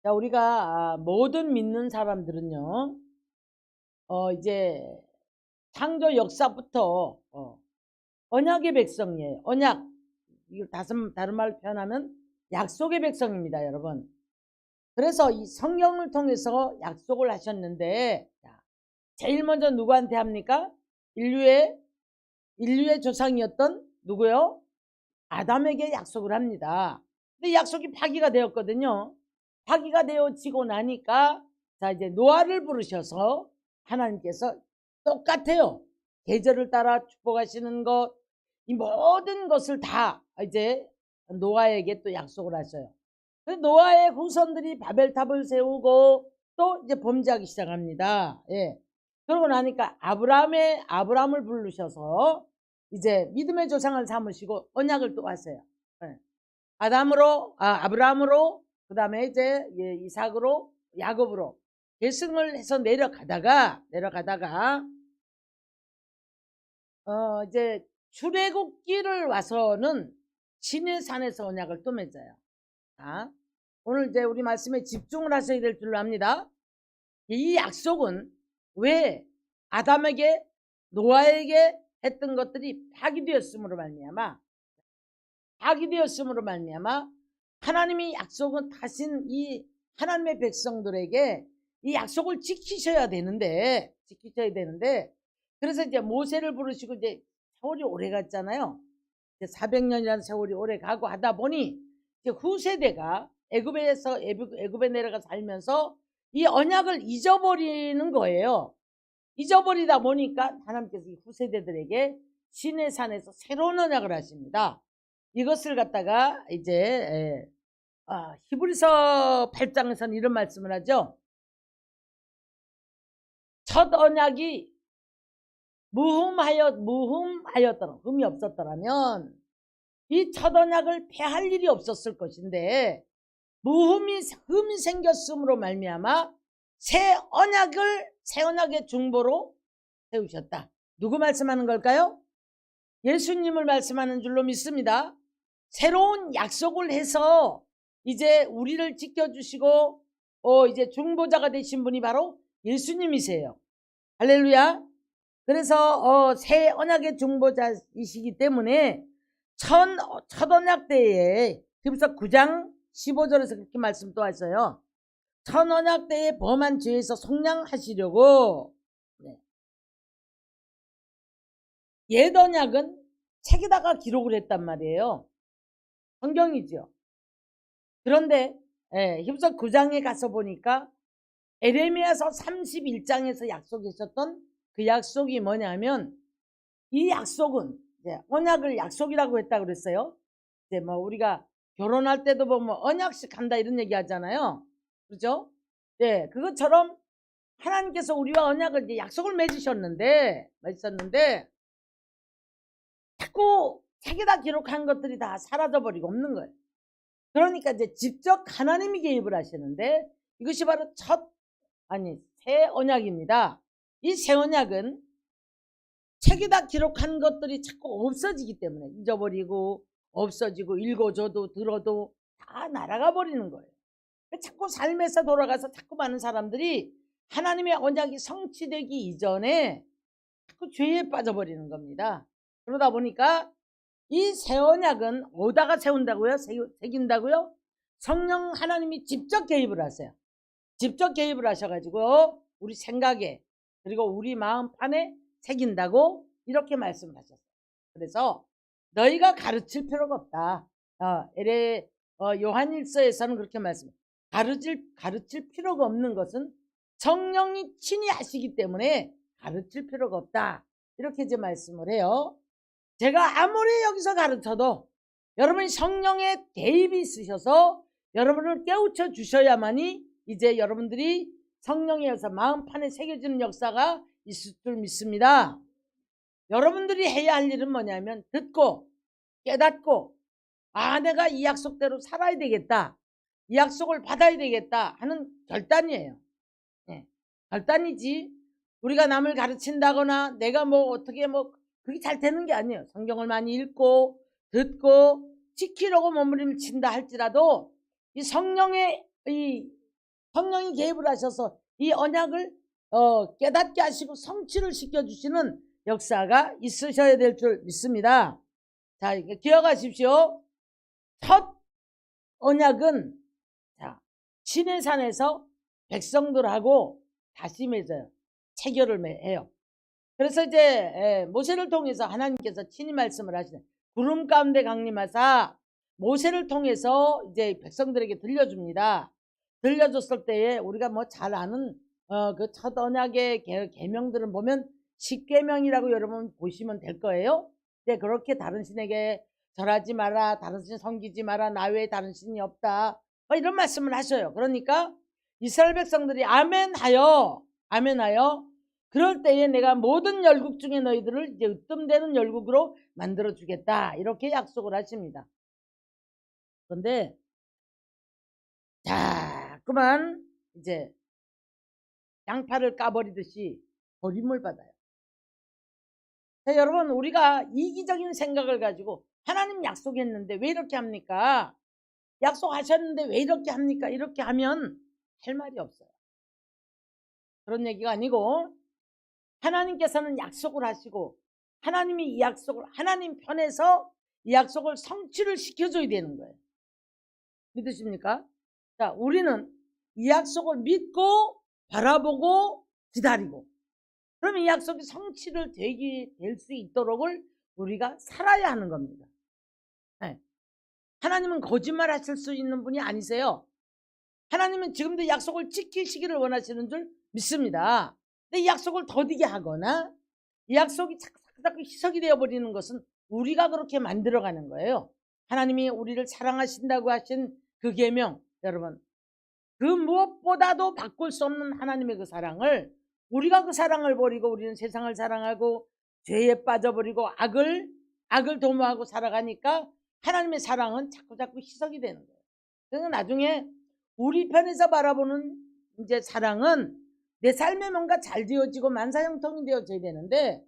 자, 우리가 모든 믿는 사람들은요, 이제 창조 역사부터 언약의 백성이에요. 언약. 이거 다른 말로 표현하면 약속의 백성입니다, 여러분. 그래서 이 성경을 통해서 약속을 하셨는데, 제일 먼저 누구한테 합니까? 인류의 조상이었던 누구요? 아담에게 약속을 합니다. 근데 약속이 파기가 되었거든요. 파기가 되어지고 나니까 자, 이제 노아를 부르셔서 하나님께서 똑같아요. 계절을 따라 축복하시는 것, 이 모든 것을 다 이제 노아에게 또 약속을 하셔요. 노아의 후손들이 바벨탑을 세우고 또 이제 범죄하기 시작합니다. 예. 그러고 나니까 아브라함을 부르셔서 이제 믿음의 조상을 삼으시고 언약을 또 하세요. 예. 아브라함으로 그다음에 이제 이삭으로 야곱으로 계승을 해서 내려가다가 이제 출애굽기를 와서는 시내산에서 언약을 또 맺어요. 자, 오늘 이제 우리 말씀에 집중을 하셔야 될 줄로 압니다. 이 약속은 왜 아담에게 노아에게 했던 것들이 파기되었음으로 말미암아 하나님이 약속은 하신 이 하나님의 백성들에게 이 약속을 지키셔야 되는데 그래서 이제 모세를 부르시고 이제 세월이 오래 갔잖아요. 이제 400년이라는 세월이 오래 가고 하다 보니 이제 후세대가 애굽에 내려가 살면서 이 언약을 잊어버리는 거예요. 잊어버리다 보니까 하나님께서 이 후세대들에게 시내산에서 새로운 언약을 하십니다. 이것을 갖다가 이제 히브리서 8장에서는 이런 말씀을 하죠. 첫 언약이 무흠하였더라, 흠이 없었더라면 이 첫 언약을 폐할 일이 없었을 것인데 흠이 생겼음으로 말미암아 새 언약의 중보로 세우셨다. 누구 말씀하는 걸까요? 예수님을 말씀하는 줄로 믿습니다. 새로운 약속을 해서 이제 우리를 지켜주시고 이제 중보자가 되신 분이 바로 예수님이세요. 할렐루야. 그래서 새 언약의 중보자이시기 때문에 첫 언약 때에 히브리서 9장 15절에서 그렇게 말씀 또 하셔요. 첫 언약 때에 범한 죄에서 속량하시려고 옛 언약은 책에다가 기록을 했단 말이에요. 성경이죠. 그런데 히브리서 9장에 가서 보니까 에레미야서 31장에서 약속하셨던 그 약속이 뭐냐면 이 약속은 언약을 약속이라고 했다 그랬어요. 이제 뭐 우리가 결혼할 때도 보면 언약식 한다 이런 얘기 하잖아요. 그렇죠? 네, 그것처럼 하나님께서 우리와 언약을 이제 약속을 맺으셨는데 자꾸 책에다 기록한 것들이 다 사라져버리고 없는 거예요. 그러니까 이제 직접 하나님이 개입을 하시는데 이것이 바로 새 언약입니다. 이 새 언약은 책에다 기록한 것들이 자꾸 없어지기 때문에 잊어버리고 없어지고 읽어줘도 들어도 다 날아가 버리는 거예요. 자꾸 삶에서 돌아가서 자꾸 많은 사람들이 하나님의 언약이 성취되기 이전에 자꾸 죄에 빠져버리는 겁니다. 그러다 보니까 이 새 언약은 어디다가 세운다고요? 새긴다고요? 성령 하나님이 직접 개입을 하세요. 직접 개입을 하셔가지고 우리 생각에 그리고 우리 마음판에 새긴다고 이렇게 말씀을 하셨어요. 그래서 너희가 가르칠 필요가 없다. 요한일서에서는 그렇게 말씀해요. 가르칠 필요가 없는 것은 성령이 친히 하시기 때문에 가르칠 필요가 없다. 이렇게 이제 말씀을 해요. 제가 아무리 여기서 가르쳐도 여러분이 성령의 개입이 있으셔서 여러분을 깨우쳐 주셔야만이 이제 여러분들이 성령에 의해서 마음판에 새겨지는 역사가 있을 줄 믿습니다. 여러분들이 해야 할 일은 뭐냐면 듣고 깨닫고 내가 이 약속대로 살아야 되겠다, 이 약속을 받아야 되겠다 하는 결단이에요. 결단이지 우리가 남을 가르친다거나 내가 뭐 어떻게 그게 잘 되는 게 아니에요. 성경을 많이 읽고 듣고 지키려고 몸부림을 친다 할지라도 이 성령의 이 성령이 개입을 하셔서 이 언약을 깨닫게 하시고 성취를 시켜주시는 역사가 있으셔야 될 줄 믿습니다. 자, 이게 기억하십시오. 첫 언약은 자, 시내산에서 백성들하고 다시 맺어요. 체결을 해요. 그래서 이제 모세를 통해서 하나님께서 친히 말씀을 하시네. 구름 가운데 강림하사 모세를 통해서 이제 백성들에게 들려줍니다. 들려줬을 때에 우리가 뭐 잘 아는 그 첫 언약의 계명들은 보면 십계명이라고 여러분 보시면 될 거예요. 근데 그렇게 다른 신에게 절하지 마라, 다른 신 섬기지 마라, 나 외에 다른 신이 없다, 뭐 이런 말씀을 하셔요. 그러니까 이스라엘 백성들이 아멘하여 그럴 때에 내가 모든 열국 중에 너희들을 이제 으뜸되는 열국으로 만들어 주겠다, 이렇게 약속을 하십니다. 그런데 자, 그만 이제 양파를 까버리듯이 버림을 받아요. 자, 여러분, 우리가 이기적인 생각을 가지고 하나님 약속했는데 왜 이렇게 합니까? 약속하셨는데 왜 이렇게 합니까? 이렇게 하면 할 말이 없어요. 그런 얘기가 아니고, 하나님께서는 약속을 하시고 하나님이 이 약속을, 하나님 편에서 이 약속을 성취를 시켜줘야 되는 거예요. 믿으십니까? 자, 우리는 이 약속을 믿고 바라보고 기다리고, 그러면 이 약속이 성취를 될 수 있도록 우리가 살아야 하는 겁니다. 네. 하나님은 거짓말 하실 수 있는 분이 아니세요. 하나님은 지금도 약속을 지키시기를 원하시는 줄 믿습니다. 근데 이 약속을 더디게 하거나 이 약속이 자꾸 희석이 되어버리는 것은 우리가 그렇게 만들어가는 거예요. 하나님이 우리를 사랑하신다고 하신 그 계명, 여러분, 그 무엇보다도 바꿀 수 없는 하나님의 그 사랑을, 우리가 그 사랑을 버리고 우리는 세상을 사랑하고 죄에 빠져버리고 악을 도모하고 살아가니까 하나님의 사랑은 자꾸 희석이 되는 거예요. 그래서 나중에 우리 편에서 바라보는 이제 사랑은 내 삶에 뭔가 잘 되어지고 만사형통이 되어져야 되는데,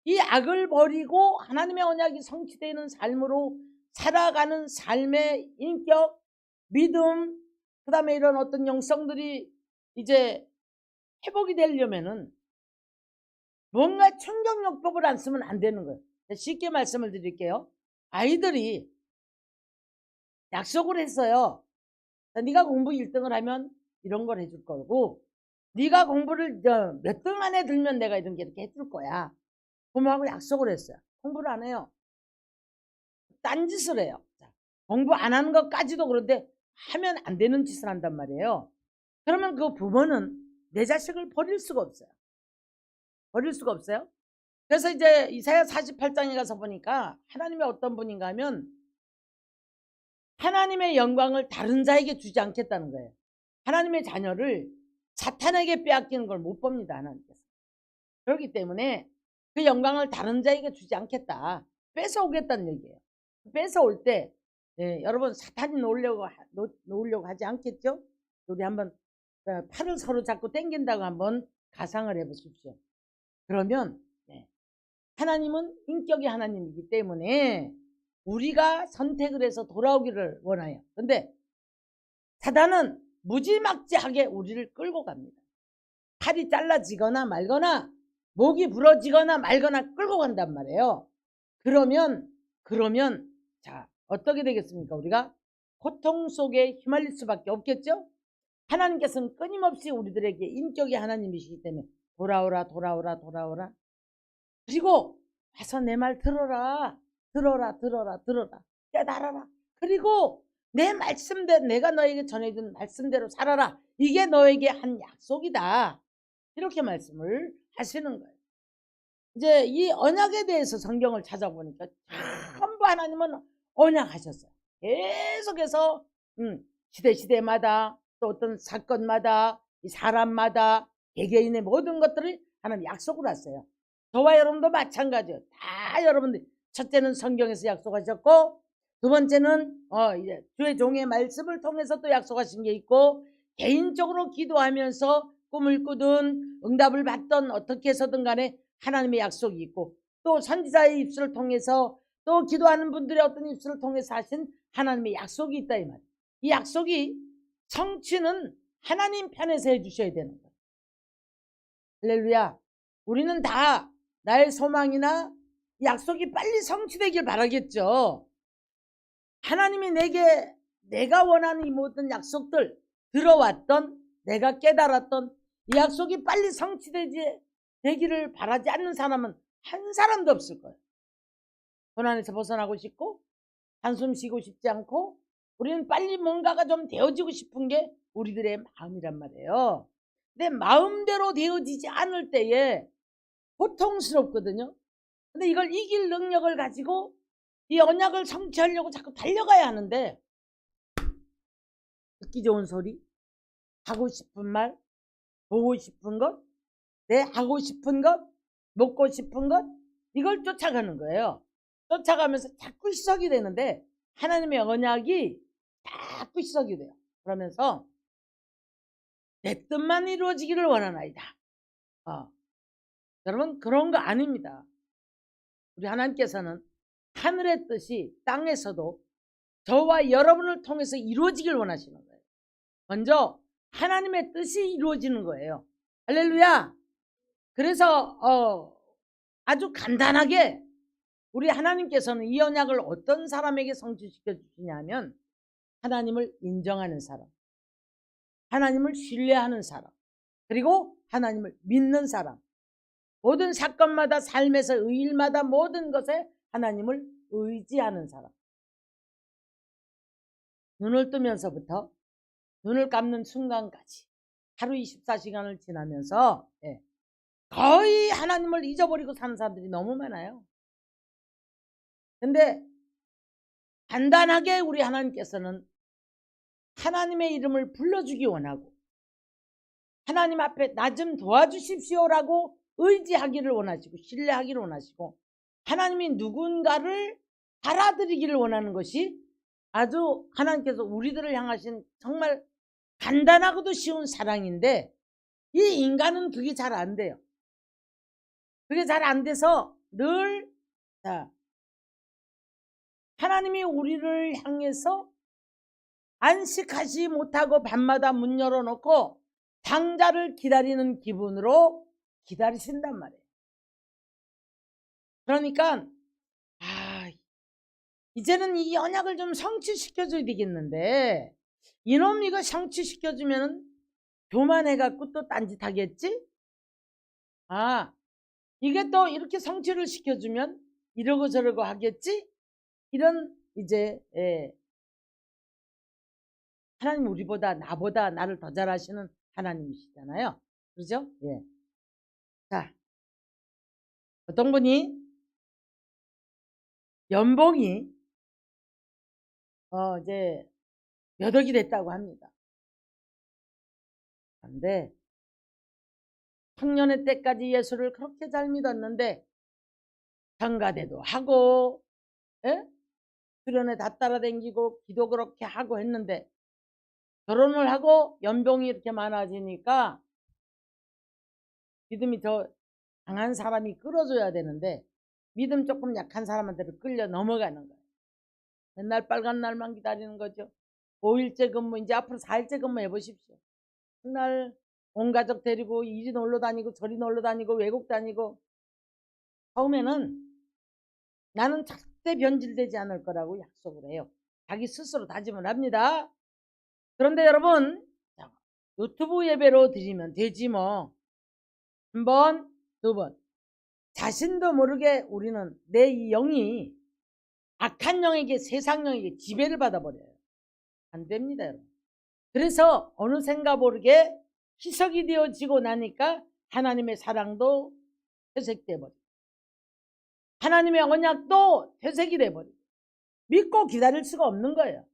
이 악을 버리고 하나님의 언약이 성취되는 삶으로 살아가는 삶의 인격, 믿음, 그 다음에 이런 어떤 영성들이 이제 회복이 되려면은 뭔가 충격요법을 안 쓰면 안 되는 거예요. 쉽게 말씀을 드릴게요. 아이들이 약속을 했어요. 네가 공부 1등을 하면 이런 걸 해줄 거고, 네가 공부를 몇 등 안에 들면 내가 이런 게 이렇게 해줄 거야. 부모하고 약속을 했어요. 공부를 안 해요. 딴짓을 해요. 공부 안 하는 것까지도 그런데 하면 안 되는 짓을 한단 말이에요. 그러면 그 부모는 내 자식을 버릴 수가 없어요. 버릴 수가 없어요. 그래서 이제 이사야 48장에 가서 보니까 하나님이 어떤 분인가 하면 하나님의 영광을 다른 자에게 주지 않겠다는 거예요. 하나님의 자녀를 사탄에게 빼앗기는 걸 못 봅니다, 하나님께서. 그렇기 때문에 그 영광을 다른 자에게 주지 않겠다, 뺏어오겠다는 얘기예요. 뺏어올 때 여러분, 사탄이 놓으려고 하지 않겠죠? 우리 한번 팔을 서로 잡고 당긴다고 한번 가상을 해보십시오. 그러면 하나님은 인격의 하나님이기 때문에 우리가 선택을 해서 돌아오기를 원해요. 근데 사단은 무지막지하게 우리를 끌고 갑니다. 팔이 잘라지거나 말거나 목이 부러지거나 말거나 끌고 간단 말이에요. 그러면 자, 어떻게 되겠습니까? 우리가 고통 속에 휘말릴 수밖에 없겠죠? 하나님께서는 끊임없이 우리들에게 인격의 하나님이시기 때문에 돌아오라. 그리고 와서 내 말 들어라. 깨달아라. 그리고 내 말씀대로, 내가 너에게 전해준 말씀대로 살아라. 이게 너에게 한 약속이다. 이렇게 말씀을 하시는 거예요. 이제 이 언약에 대해서 성경을 찾아보니까 전부 하나님은 언약하셨어요. 계속해서 시대마다 또 어떤 사건마다 사람마다 개개인의 모든 것들을 하나님 약속을 하세요. 저와 여러분도 마찬가지예요. 다 여러분들, 첫째는 성경에서 약속하셨고, 두 번째는 이제 주의 종의 말씀을 통해서 또 약속하신 게 있고, 개인적으로 기도하면서 꿈을 꾸든 응답을 받든 어떻게 해서든 간에 하나님의 약속이 있고, 또 선지자의 입술을 통해서 또 기도하는 분들의 어떤 입술을 통해서 하신 하나님의 약속이 있다, 이 말. 이 약속이 성취는 하나님 편에서 해주셔야 되는 거예요. 할렐루야. 우리는 다 나의 소망이나 약속이 빨리 성취되길 바라겠죠. 하나님이 내가 원하는 이 모든 약속들 들어왔던, 내가 깨달았던 이 약속이 빨리 성취되기를 바라지 않는 사람은 한 사람도 없을 거예요. 고난에서 벗어나고 싶고 한숨 쉬고 싶지 않고 우리는 빨리 뭔가가 좀 되어지고 싶은 게 우리들의 마음이란 말이에요. 근데 마음대로 되어지지 않을 때에 고통스럽거든요. 근데 이걸 이길 능력을 가지고 이 언약을 성취하려고 자꾸 달려가야 하는데, 듣기 좋은 소리, 하고 싶은 말, 보고 싶은 것, 하고 싶은 것, 먹고 싶은 것, 이걸 쫓아가는 거예요. 쫓아가면서 자꾸 희석이 되는데 하나님의 언약이 자꾸 희석이 돼요. 그러면서 내 뜻만 이루어지기를 원하나이다. 여러분, 그런 거 아닙니다. 우리 하나님께서는 하늘의 뜻이 땅에서도 저와 여러분을 통해서 이루어지길 원하시는 거예요. 먼저 하나님의 뜻이 이루어지는 거예요. 할렐루야. 그래서 아주 간단하게 우리 하나님께서는 이 언약을 어떤 사람에게 성취시켜 주시냐면, 하나님을 인정하는 사람, 하나님을 신뢰하는 사람, 그리고 하나님을 믿는 사람, 모든 사건마다 삶에서 일마다 모든 것에 하나님을 의지하는 사람. 눈을 뜨면서부터 눈을 감는 순간까지 하루 24시간을 지나면서 거의 하나님을 잊어버리고 사는 사람들이 너무 많아요. 근데 간단하게 우리 하나님께서는 하나님의 이름을 불러주기 원하고 하나님 앞에 나 좀 도와주십시오라고 의지하기를 원하시고 신뢰하기를 원하시고 하나님이 누군가를 알아들이기를 원하는 것이 아주 하나님께서 우리들을 향하신 정말 간단하고도 쉬운 사랑인데, 이 인간은 그게 잘 안 돼요. 그게 잘 안 돼서 늘 하나님이 우리를 향해서 안식하지 못하고 밤마다 문 열어놓고 당자를 기다리는 기분으로 기다리신단 말이에요. 그러니까 이제는 이 언약을 좀 성취시켜줘야 되겠는데, 이놈 이거 성취시켜주면 교만해갖고 또 딴짓하겠지? 이게 또 이렇게 성취를 시켜주면 이러고 저러고 하겠지? 이런 이제 하나님 우리보다 나보다 나를 더 잘하시는 하나님이시잖아요. 그렇죠? 자, 어떤 분이 연봉이 이제 몇 억이 됐다고 합니다. 그런데 청년의 때까지 예수를 그렇게 잘 믿었는데 성가대도 하고 수련회 다 따라다니고 기도 그렇게 하고 했는데 결혼을 하고 연봉이 이렇게 많아지니까 믿음이 더 강한 사람이 끌어줘야 되는데 믿음 조금 약한 사람한테는 끌려 넘어가는 거예요. 맨날 빨간 날만 기다리는 거죠. 5일째 근무, 이제 앞으로 4일째 근무 해보십시오. 그날 온 가족 데리고 이리 놀러 다니고 저리 놀러 다니고 외국 다니고, 처음에는 나는 절대 변질되지 않을 거라고 약속을 해요. 자기 스스로 다짐을 합니다. 그런데 여러분, 유튜브 예배로 드리면 되지 뭐. 한 번, 두 번. 자신도 모르게 우리는 내 이 영이 악한 영에게, 세상 영에게 지배를 받아버려요. 안 됩니다, 여러분. 그래서 어느샌가 모르게 희석이 되어지고 나니까 하나님의 사랑도 퇴색돼 버리고 하나님의 언약도 퇴색이 돼 버리고 믿고 기다릴 수가 없는 거예요.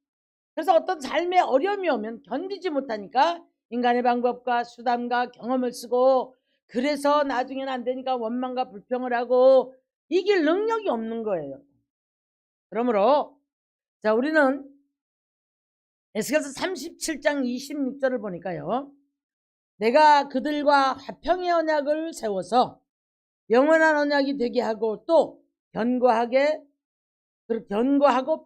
그래서 어떤 삶에 어려움이 오면 견디지 못하니까 인간의 방법과 수단과 경험을 쓰고, 그래서 나중에는 안 되니까 원망과 불평을 하고 이길 능력이 없는 거예요. 그러므로 자, 우리는 에스겔서 37장 26절을 보니까요, 내가 그들과 화평의 언약을 세워서 영원한 언약이 되게 하고 또 견고하고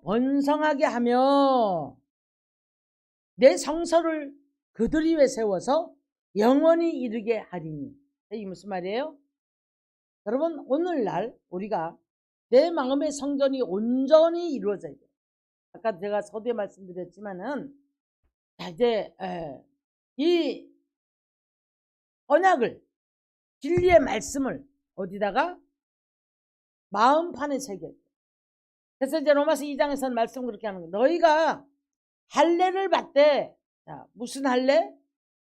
번성하게 하며 내 성소를 그들 위에 세워서 영원히 이르게 하리니. 이게 무슨 말이에요? 여러분, 오늘날 우리가 내 마음의 성전이 온전히 이루어져야 돼요. 아까 제가 서두에 말씀드렸지만은 이제 이 언약을, 진리의 말씀을 어디다가? 마음판에 새겨야 돼요. 그래서 이제 로마서 2장에서는 말씀 그렇게 하는 거예요. 너희가 할례를 받되, 자, 무슨 할례?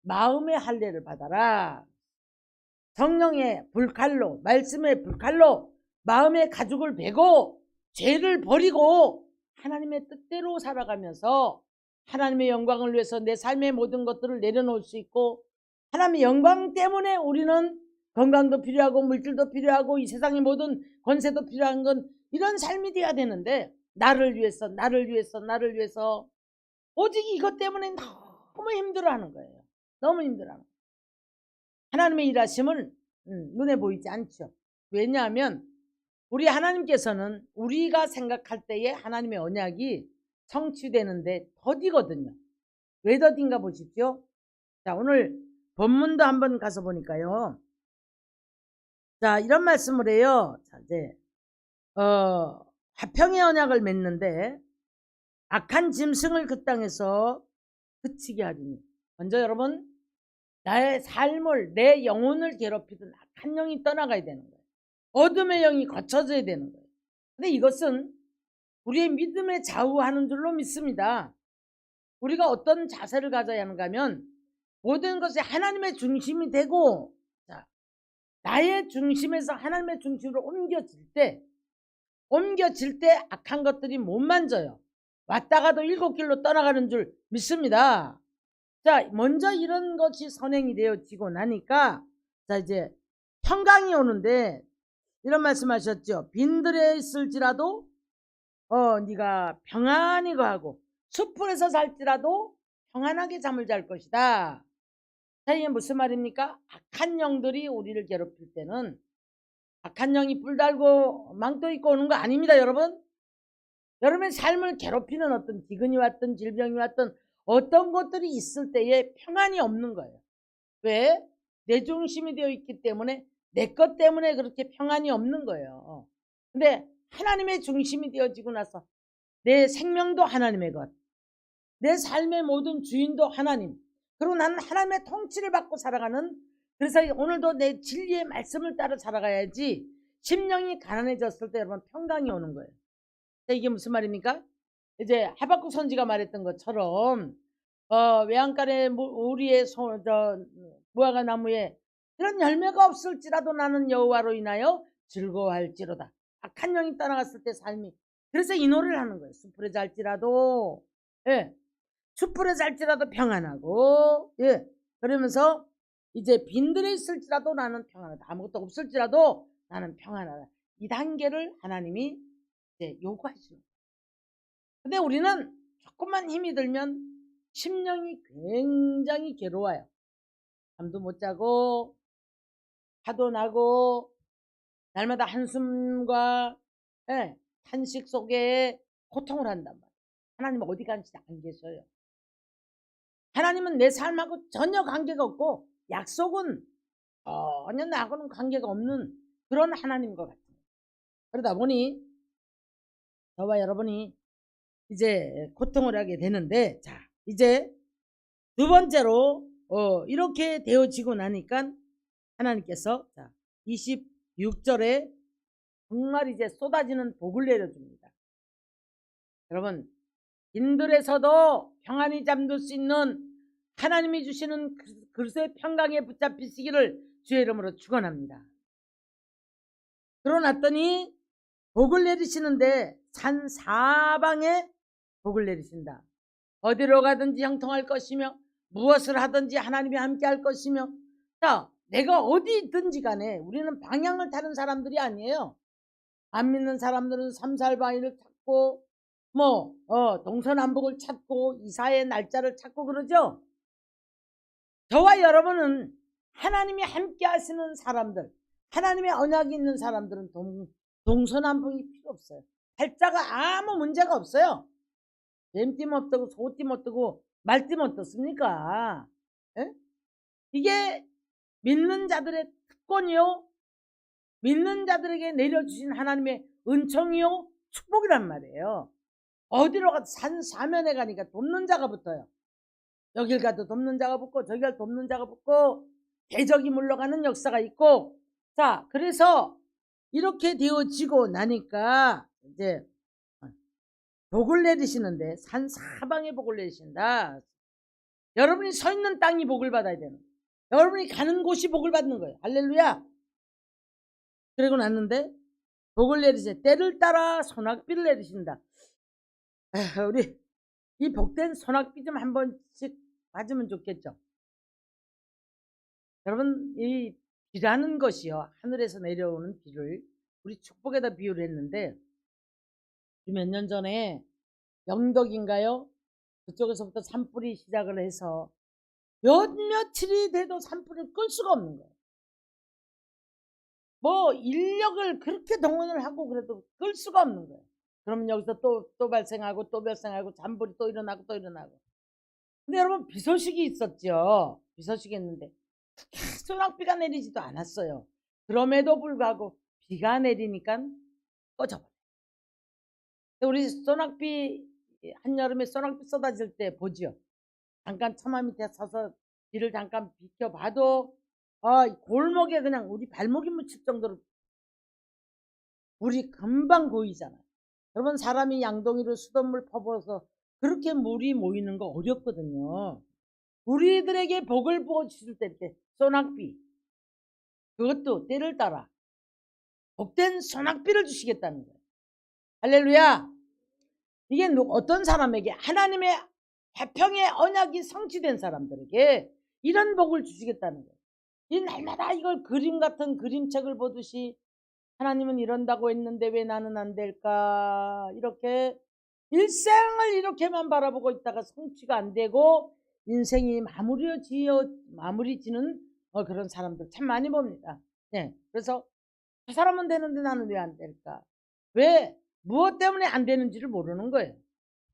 마음의 할례를 받아라. 성령의 불칼로, 말씀의 불칼로 마음의 가죽을 베고 죄를 버리고 하나님의 뜻대로 살아가면서 하나님의 영광을 위해서 내 삶의 모든 것들을 내려놓을 수 있고, 하나님의 영광 때문에 우리는 건강도 필요하고 물질도 필요하고 이 세상의 모든 권세도 필요한 건 이런 삶이 돼야 되는데, 나를 위해서 오직 이것 때문에 너무 힘들어하는 거예요. 너무 힘들어하는 거예요. 하나님의 일하심을 눈에 보이지 않죠. 왜냐하면 우리 하나님께서는 우리가 생각할 때에 하나님의 언약이 성취되는데 더디거든요. 왜 더딘가 보십시오. 자, 오늘 본문도 한번 가서 보니까요. 자, 이런 말씀을 해요. 자, 이제 화평의 언약을 맺는데 악한 짐승을 그 땅에서 그치게 하리니. 먼저 여러분, 나의 삶을, 내 영혼을 괴롭히던 악한 영이 떠나가야 되는 거예요. 어둠의 영이 거쳐져야 되는 거예요. 근데 이것은 우리의 믿음에 좌우하는 줄로 믿습니다. 우리가 어떤 자세를 가져야 하는가 하면 모든 것이 하나님의 중심이 되고, 자, 나의 중심에서 하나님의 중심으로 옮겨질 때 악한 것들이 못 만져요. 왔다가도 7길로 떠나가는 줄 믿습니다. 자, 먼저 이런 것이 선행이 되어지고 나니까, 자, 이제 평강이 오는데 이런 말씀하셨죠. 빈들에 있을지라도 네가 평안히 거하고 숲풀에서 살지라도 평안하게 잠을 잘 것이다. 자, 이게 무슨 말입니까? 악한 영들이 우리를 괴롭힐 때는 악한 영이 뿔 달고 망토 입고 오는 거 아닙니다, 여러분. 여러분의 삶을 괴롭히는 어떤 기근이 왔든 질병이 왔든 어떤 것들이 있을 때에 평안이 없는 거예요. 왜? 내 중심이 되어 있기 때문에, 내 것 때문에 그렇게 평안이 없는 거예요. 근데 하나님의 중심이 되어지고 나서 내 생명도 하나님의 것, 내 삶의 모든 주인도 하나님, 그리고 나는 하나님의 통치를 받고 살아가는, 그래서 오늘도 내 진리의 말씀을 따라 살아가야지 심령이 가난해졌을 때 여러분 평강이 오는 거예요. 이게 무슨 말입니까? 이제 하박국 선지가 말했던 것처럼 외양간에 우리의 무화과 나무에 이런 열매가 없을지라도 나는 여호와로 인하여 즐거워할지로다. 악한 영이 떠나갔을 때 삶이, 그래서 이 노래를 하는 거예요. 숲풀에 잘지라도, 예, 숲풀에 잘지라도 평안하고, 예, 그러면서 이제 빈들에 있을지라도 나는 평안하다. 아무것도 없을지라도 나는 평안하다. 이 단계를 하나님이 이제 요구하시는 거예요. 근데 우리는 조금만 힘이 들면 심령이 굉장히 괴로워요. 잠도 못 자고 화도 나고 날마다 한숨과 탄식 속에 고통을 한단 말이에요. 하나님은 어디 간지 안 계셔요. 하나님은 내 삶하고 전혀 관계가 없고 약속은 전혀 나하고는 관계가 없는 그런 하나님인 것 같아요. 그러다 보니 저와 여러분이 이제 고통을 하게 되는데, 자, 이제 두 번째로 이렇게 되어지고 나니까 하나님께서 자 26절에 정말 이제 쏟아지는 복을 내려줍니다. 여러분, 빈들에서도 평안히 잠들 수 있는 하나님이 주시는 그리스도의 평강에 붙잡히시기를 주의 이름으로 축원합니다. 그러놨더니 복을 내리시는데 산 사방에 복을 내리신다. 어디로 가든지 형통할 것이며 무엇을 하든지 하나님이 함께 할 것이며, 자, 내가 어디 있든지 간에 우리는 방향을 타는 사람들이 아니에요. 안 믿는 사람들은 삼살바위를 찾고 동서남북을 찾고 이사의 날짜를 찾고 그러죠. 저와 여러분은 하나님이 함께 하시는 사람들, 하나님의 언약이 있는 사람들은 동서남북이 필요 없어요. 팔자가 아무 문제가 없어요. 뱀띠 못 뜨고 소띠 못 뜨고 말씀 어떻습니까? 예? 이게 믿는 자들의 특권이요, 믿는 자들에게 내려주신 하나님의 은총이요, 축복이란 말이에요. 어디로 가도 산 사면에 가니까 돕는 자가 붙어요. 여길 가도 돕는 자가 붙고 저기 가도 돕는 자가 붙고 대적이 물러가는 역사가 있고. 자, 그래서 이렇게 되어지고 나니까 이제 복을 내리시는데 산 사방에 복을 내리신다. 여러분이 서 있는 땅이 복을 받아야 되는 거예요. 여러분이 가는 곳이 복을 받는 거예요. 할렐루야. 그러고 났는데 복을 내리세, 때를 따라 소낙비를 내리신다. 우리 이 복된 소낙비 좀 한 번씩 맞으면 좋겠죠. 여러분, 이 비라는 것이요, 하늘에서 내려오는 비를 우리 축복에다 비유를 했는데, 몇 년 전에 영덕인가요? 그쪽에서부터 산불이 시작을 해서 며칠이 돼도 산불을 끌 수가 없는 거예요. 뭐 인력을 그렇게 동원을 하고 그래도 끌 수가 없는 거예요. 그러면 여기서 또 발생하고 또 발생하고 잔불이 또 일어나고 또 일어나고. 근데 여러분, 비 소식이 있었죠. 비 소식이 있는데 소낙비가 내리지도 않았어요. 그럼에도 불구하고 비가 내리니까 꺼져버려요. 우리 소낙비, 한여름에 소낙비 쏟아질 때 보지요. 잠깐 처마 밑에 서서 비를 잠깐 비켜봐도 골목에 그냥 우리 발목이 묻힐 정도로 물이 금방 고이잖아요. 여러분, 사람이 양동이로 수돗물 퍼부어서 그렇게 물이 모이는 거 어렵거든요. 우리들에게 복을 부어주실 때 이렇게 소낙비, 그것도 때를 따라 복된 소낙비를 주시겠다는 거예요. 할렐루야. 이게 어떤 사람에게, 하나님의 화평의 언약이 성취된 사람들에게 이런 복을 주시겠다는 거예요. 이 날마다 이걸 그림 같은 그림책을 보듯이 하나님은 이런다고 했는데 왜 나는 안 될까, 이렇게 일생을 이렇게만 바라보고 있다가 성취가 안 되고 인생이 마무리 지는 그런 사람들 참 많이 봅니다. 네, 그래서 저 사람은 되는데 나는 왜 안 될까, 왜 무엇 때문에 안 되는지를 모르는 거예요.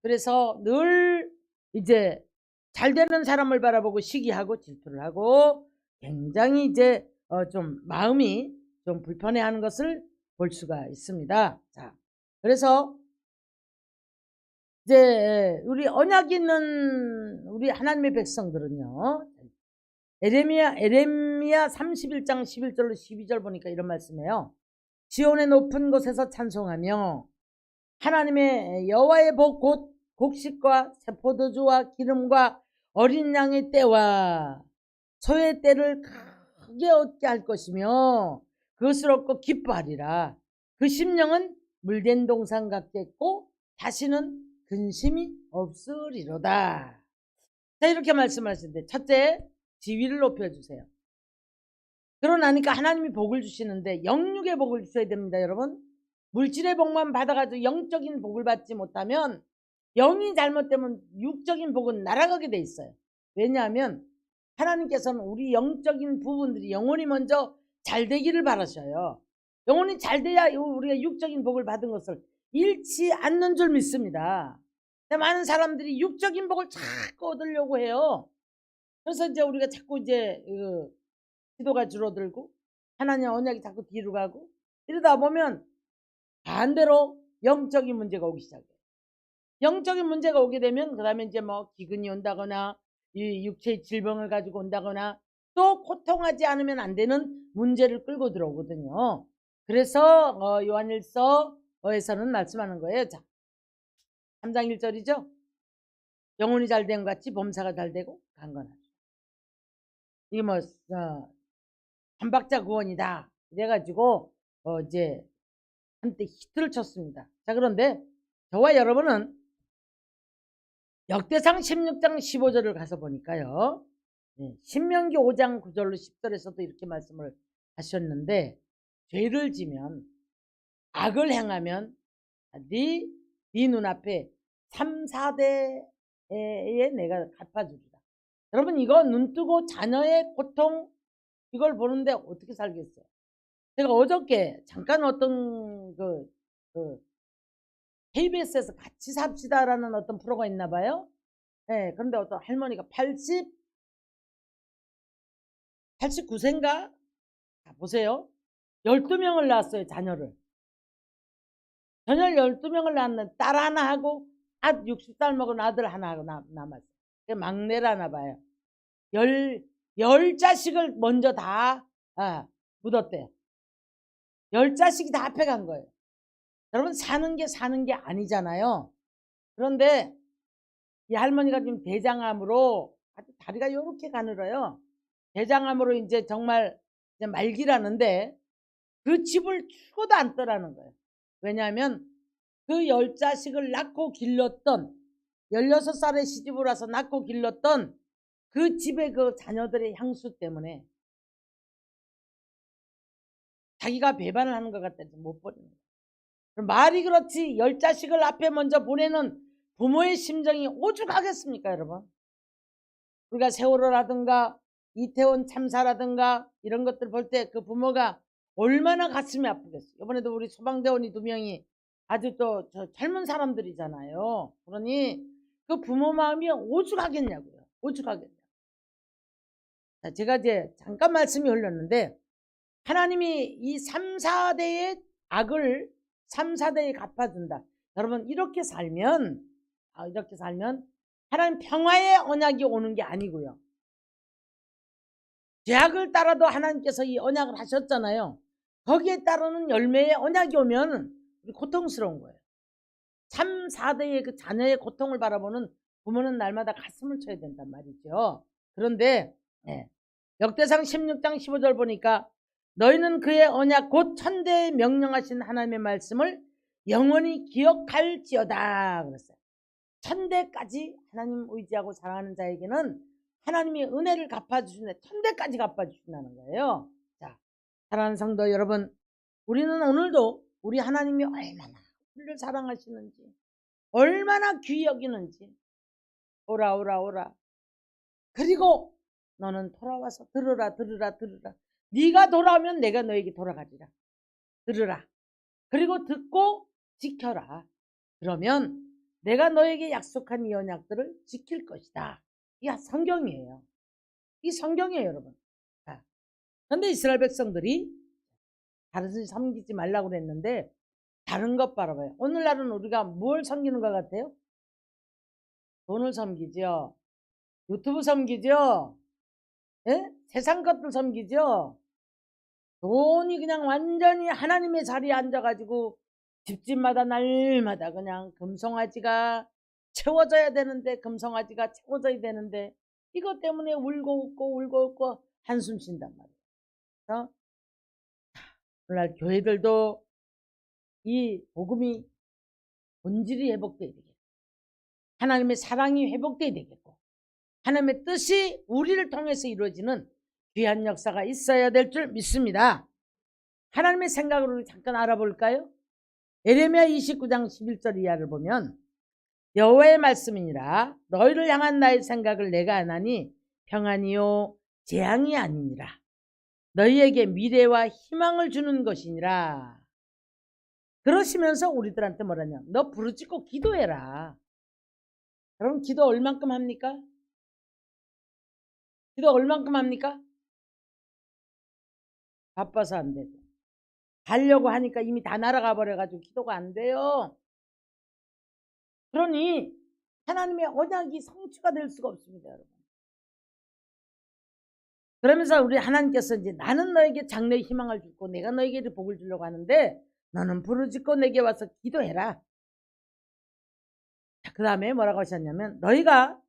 그래서 늘 이제 잘 되는 사람을 바라보고 시기하고 질투를 하고 굉장히 이제 좀 마음이 좀 불편해하는 것을 볼 수가 있습니다. 자, 그래서 이제 우리 언약 있는 우리 하나님의 백성들은요, 에레미야 31장 11절로 12절 보니까 이런 말씀이에요. 지온의 높은 곳에서 찬송하며 하나님의 여호와의 복 곧 곡식과 새포도주와 기름과 어린 양의 때와 소의 때를 크게 얻게 할 것이며 그것을 얻고 기뻐하리라. 그 심령은 물된 동산 같겠고 다시는 근심이 없으리로다. 자, 이렇게 말씀하시는데, 첫째, 지위를 높여주세요. 그러나니까 하나님이 복을 주시는데 영육의 복을 주셔야 됩니다. 여러분, 물질의 복만 받아가지고 영적인 복을 받지 못하면, 영이 잘못되면 육적인 복은 날아가게 돼 있어요. 왜냐하면 하나님께서는 우리 영적인 부분들이 영혼이 먼저 잘 되기를 바라셔요. 영혼이 잘 돼야 우리가 육적인 복을 받은 것을 잃지 않는 줄 믿습니다. 많은 사람들이 육적인 복을 자꾸 얻으려고 해요. 그래서 이제 우리가 자꾸 이제 기도가 줄어들고 하나님 언약이 자꾸 뒤로 가고, 이러다 보면 반대로 영적인 문제가 오기 시작해요. 영적인 문제가 오게 되면 그 다음에 이제 뭐 기근이 온다거나 이 육체의 질병을 가지고 온다거나 또 고통하지 않으면 안 되는 문제를 끌고 들어오거든요. 그래서 요한일서에서는 말씀하는 거예요. 자, 3장 1절이죠. 영혼이 잘된 것 같이 범사가 잘되고 강건하다. 이게 뭐 한박자 구원이다 이래가지고 이제 한때 히트를 쳤습니다. 자, 그런데 저와 여러분은 역대상 16장 15절을 가서 보니까요, 신명기 5장 9절로 10절에서도 이렇게 말씀을 하셨는데, 죄를 지면 악을 행하면 네 눈앞에 3, 4대에 내가 갚아주리라. 여러분, 이거 눈뜨고 자녀의 고통 이걸 보는데 어떻게 살겠어요? 제가 어저께 잠깐 어떤 KBS에서 같이 삽시다라는 어떤 프로가 있나 봐요. 예, 그런데 어떤 할머니가 89세인가? 자, 보세요. 12명을 낳았어요, 자녀를. 자녀를 12명을 낳았는데 딸 하나 하고 60살 먹은 아들 하나 하고 남았어요. 막내라나 봐요. 열 자식을 먼저 다 묻었대요. 10자식이 다 앞에 간 거예요. 여러분, 사는 게 아니잖아요. 그런데 이 할머니가 지금 대장암으로 아주 다리가 요렇게 가늘어요. 대장암으로 이제 정말 이제 말기라는데 그 집을 죽어도 안 떠라는 거예요. 왜냐하면 그 10자식을 낳고 길렀던 16살에 시집을 와서 낳고 길렀던 그 집의 그 자녀들의 향수 때문에 자기가 배반을 하는 것 같아서 못 보내는 거예요. 말이 그렇지 10자식을 앞에 먼저 보내는 부모의 심정이 오죽하겠습니까, 여러분? 우리가 세월호라든가 이태원 참사라든가 이런 것들 볼 때 그 부모가 얼마나 가슴이 아프겠어요. 이번에도 우리 소방대원이 2명이 아주 또 젊은 사람들이잖아요. 그러니 그 부모 마음이 오죽하겠냐고요. 오죽하겠냐. 자, 제가 이제 잠깐 말씀이 흘렀는데 하나님이 이 3, 4대의 악을 3, 4대에 갚아준다. 여러분, 이렇게 살면 하나님 평화의 언약이 오는 게 아니고요. 죄악을 따라도 하나님께서 이 언약을 하셨잖아요. 거기에 따르는 열매의 언약이 오면 고통스러운 거예요. 3, 4대의 그 자녀의 고통을 바라보는 부모는 날마다 가슴을 쳐야 된단 말이죠. 그런데 역대상 16장 15절 보니까 너희는 그의 언약 곧 천대에 명령하신 하나님의 말씀을 영원히 기억할지어다 그랬어요. 천대까지 하나님 의지하고 사랑하는 자에게는 하나님이 은혜를 갚아주시는데 천대까지 갚아주신다는 거예요. 자, 사랑하는 성도 여러분, 우리는 오늘도 우리 하나님이 얼마나 우리를 사랑하시는지, 얼마나 귀히 여기는지 오라. 그리고 너는 돌아와서 들으라. 네가 돌아오면 내가 너에게 돌아가리라. 들으라. 그리고 듣고 지켜라. 그러면 내가 너에게 약속한 이 언약들을 지킬 것이다. 이 성경이에요. 이 성경이에요, 여러분. 그런데 이스라엘 백성들이 다른 신 섬기지 말라고 그랬는데 다른 것 바라봐요. 오늘날은 우리가 뭘 섬기는 것 같아요? 돈을 섬기죠. 유튜브 섬기죠. 예? 세상 것들 섬기죠. 돈이 그냥 완전히 하나님의 자리에 앉아가지고 집집마다 날마다 그냥 금송아지가 채워져야 되는데 금송아지가 채워져야 되는데 이것 때문에 울고 웃고 한숨 쉰단 말이에요. 오늘날 교회들도 이 복음이 본질이 회복돼야 되겠고 하나님의 사랑이 회복돼야 되겠고 하나님의 뜻이 우리를 통해서 이루어지는 귀한 역사가 있어야 될 줄 믿습니다. 하나님의 생각을 잠깐 알아볼까요? 예레미야 29장 11절 이하를 보면 여호와의 말씀이니라 너희를 향한 나의 생각을 내가 아나니 평안이요 재앙이 아니니라 너희에게 미래와 희망을 주는 것이니라. 그러시면서 우리들한테 뭐라냐, 너 부르짖고 기도해라. 여러분, 기도 얼만큼 합니까? 기도 얼만큼 합니까? 바빠서 안 되고 하려고 하니까 이미 다 날아가 버려가지고 기도가 안 돼요. 그러니 하나님의 언약이 성취가 될 수가 없습니다, 여러분. 그러면서 우리 하나님께서 이제 나는 너에게 장래의 희망을 주고 내가 너에게 복을 주려고 하는데 너는 부르짖고 내게 와서 기도해라. 그 다음에 뭐라고 하셨냐면 너희가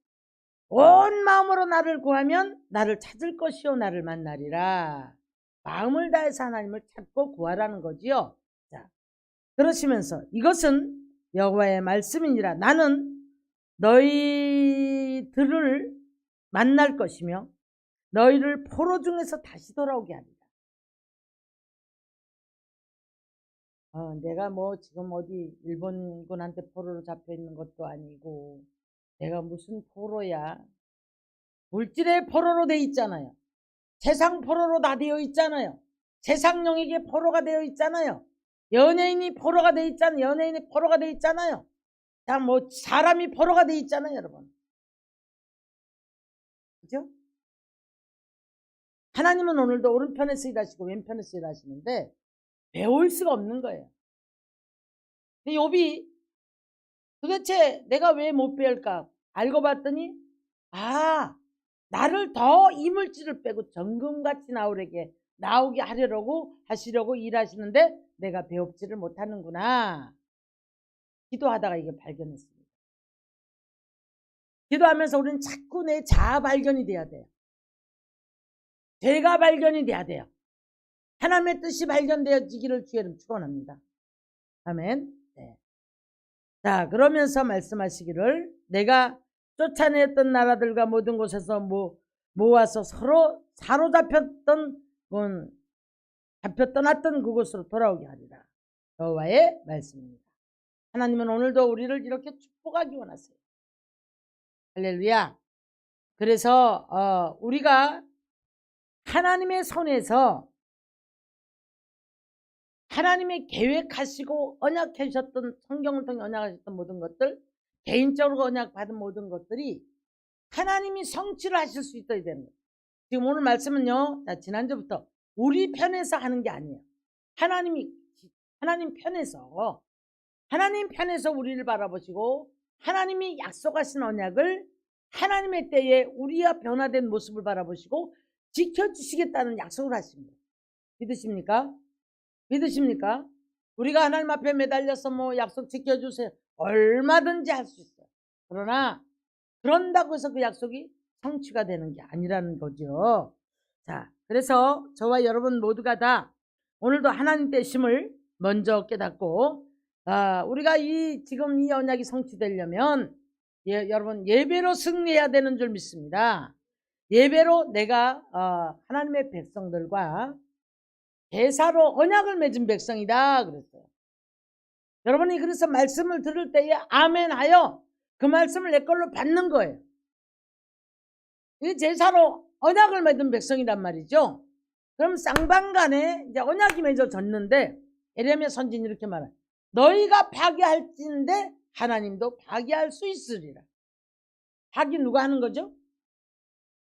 온 마음으로 나를 구하면 나를 찾을 것이요 나를 만나리라. 마음을 다해서 하나님을 찾고 구하라는 거지요. 자, 그러시면서 이것은 여호와의 말씀이니라. 나는 너희들을 만날 것이며 너희를 포로 중에서 다시 돌아오게 하리라. 내가 뭐 지금 어디 일본군한테 포로로 잡혀 있는 것도 아니고 내가 무슨 포로야. 물질의 포로로 돼 있잖아요. 세상 포로로 다 되어 있잖아요. 세상용에게 포로가 되어 있잖아요. 연예인이 포로가 되어 있잖아요. 연예인이 포로가 되어 있잖아요. 자, 뭐 사람이 포로가 되어 있잖아요, 여러분. 그죠? 하나님은 오늘도 오른편에서 일하시고 왼편에서 일하시는데 배울 수가 없는 거예요. 근데 욥이 도대체 내가 왜 못 배울까 알고 봤더니 나를 더 이물질을 빼고 정금같이 나오게 하시려고 일하시는데 내가 배웁지를 못하는구나. 기도하다가 이게 발견했습니다. 기도하면서 우리는 자꾸 내 자아 발견이 돼야 돼요. 죄가 발견이 돼야 돼요. 하나님의 뜻이 발견되어지기를 주의 축원합니다. 아멘. 네. 자, 그러면서 말씀하시기를 내가 쫓아냈던 나라들과 모든 곳에서 모아서 서로 잡혀 떠났던 그곳으로 돌아오게 하리라. 여호와의 말씀입니다. 하나님은 오늘도 우리를 이렇게 축복하기 원하세요. 할렐루야. 그래서 우리가 하나님의 손에서 하나님의 계획하시고 언약하셨던 성경을 통해 언약하셨던 모든 것들, 개인적으로 언약받은 모든 것들이 하나님이 성취를 하실 수 있어야 되는 거예요. 지금 오늘 말씀은요, 지난주부터 우리 편에서 하는 게 아니에요. 하나님 편에서 우리를 바라보시고 하나님이 약속하신 언약을 하나님의 때에 우리와 변화된 모습을 바라보시고 지켜주시겠다는 약속을 하십니다. 믿으십니까? 믿으십니까? 우리가 하나님 앞에 매달려서 약속 지켜주세요. 얼마든지 할 수 있어요. 그러나 그런다고 해서 그 약속이 성취가 되는 게 아니라는 거죠. 자, 그래서 저와 여러분 모두가 다 오늘도 하나님 되심을 먼저 깨닫고 우리가 지금 이 언약이 성취되려면 여러분 예배로 승리해야 되는 줄 믿습니다. 예배로 내가 하나님의 백성들과 제사로 언약을 맺은 백성이다 그랬어요. 여러분이 그래서 말씀을 들을 때에 아멘하여 그 말씀을 내 걸로 받는 거예요. 이 제사로 언약을 맺은 백성이란 말이죠. 그럼 쌍방간에 이제 언약이 맺어졌는데 에레미야 선지는 이렇게 말해요. 너희가 파괴할진대 하나님도 파괴할 수 있으리라. 파괴 누가 하는 거죠?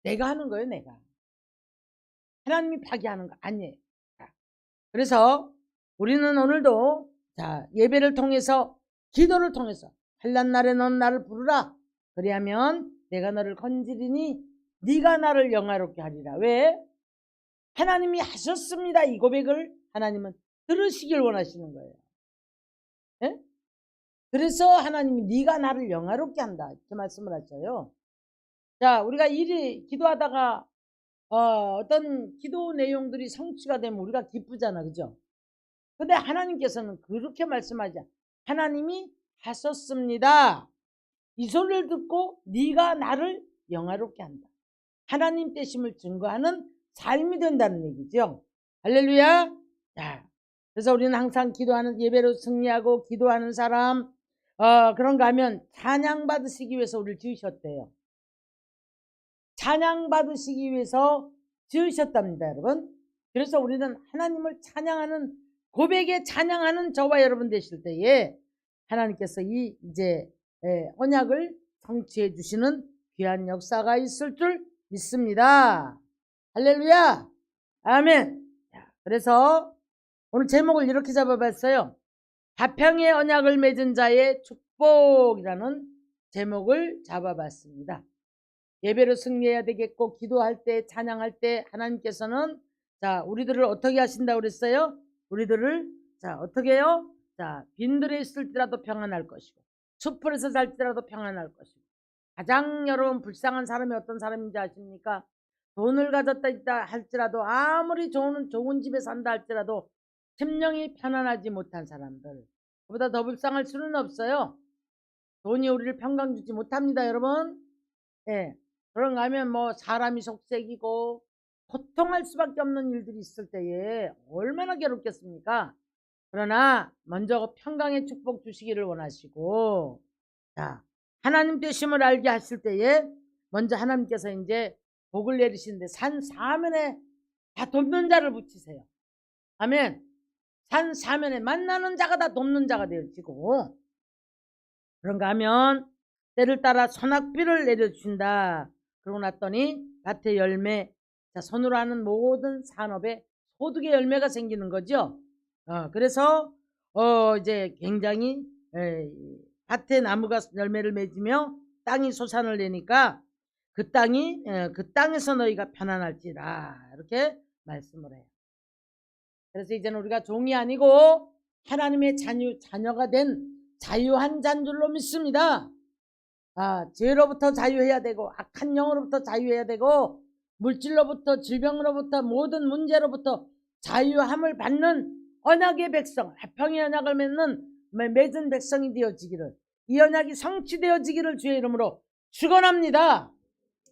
내가 하는 거예요. 내가. 하나님이 파괴하는 거 아니에요. 그래서 우리는 오늘도 예배를 통해서 기도를 통해서 환난 날에 넌 나를 부르라. 그리하면 내가 너를 건지리니 네가 나를 영화롭게 하리라. 왜? 하나님이 하셨습니다. 이 고백을 하나님은 들으시길 원하시는 거예요. 예? 그래서 하나님이 네가 나를 영화롭게 한다 이렇게 말씀을 하셔요. 자, 우리가 기도하다가 어떤 기도 내용들이 성취가 되면 우리가 기쁘잖아, 그죠? 근데 하나님께서는 그렇게 말씀하지 않아요. 하나님이 하셨습니다. 이 소리를 듣고 네가 나를 영화롭게 한다. 하나님 되심을 증거하는 삶이 된다는 얘기죠. 할렐루야. 자, 그래서 우리는 항상 기도하는 예배로 승리하고 기도하는 사람 그런가 하면 찬양 받으시기 위해서 우리를 지으셨대요. 찬양 받으시기 위해서 지으셨답니다, 여러분. 그래서 우리는 하나님을 찬양하는 고백에 찬양하는 저와 여러분 되실 때에 하나님께서 이제 언약을 성취해 주시는 귀한 역사가 있을 줄 믿습니다. 할렐루야. 아멘. 그래서 오늘 제목을 이렇게 잡아봤어요. 화평의 언약을 맺은 자의 축복이라는 제목을 잡아봤습니다. 예배로 승리해야 되겠고 기도할 때 찬양할 때 하나님께서는 우리들을 어떻게 하신다고 그랬어요? 우리들을 어떻게 해요? 빈들에 있을지라도 평안할 것이고 숲풀에서 살지라도 평안할 것이고 가장 여러분 불쌍한 사람이 어떤 사람인지 아십니까? 돈을 가졌다 있다 할지라도 아무리 좋은 집에 산다 할지라도 심령이 편안하지 못한 사람들 그보다 더 불쌍할 수는 없어요. 돈이 우리를 평강 주지 못합니다, 여러분. 예. 그런가 하면 사람이 속색이고 고통할 수밖에 없는 일들이 있을 때에 얼마나 괴롭겠습니까? 그러나 먼저 평강의 축복 주시기를 원하시고 하나님 되심을 알게 하실 때에 먼저 하나님께서 이제 복을 내리시는데 산 사면에 다 돕는 자를 붙이세요. 아멘. 산 사면에 만나는 자가 다 돕는 자가 되어지고 그런가 하면 때를 따라 소낙비를 내려주신다. 그러고 났더니 밭의 열매, 자, 손으로 하는 모든 산업에 소득의 열매가 생기는 거죠. 그래서 이제 굉장히 밭에 나무가 열매를 맺으며 땅이 소산을 내니까 그 땅에서 너희가 편안할지라 이렇게 말씀을 해요. 그래서 이제는 우리가 종이 아니고 하나님의 자녀가 된 자유한 자인 줄로 믿습니다. 죄로부터 자유해야 되고 악한 영으로부터 자유해야 되고 물질로부터 질병으로부터 모든 문제로부터 자유함을 받는 언약의 백성, 화평의 언약을 맺은 백성이 되어지기를, 이 언약이 성취되어지기를 주의 이름으로 축원합니다.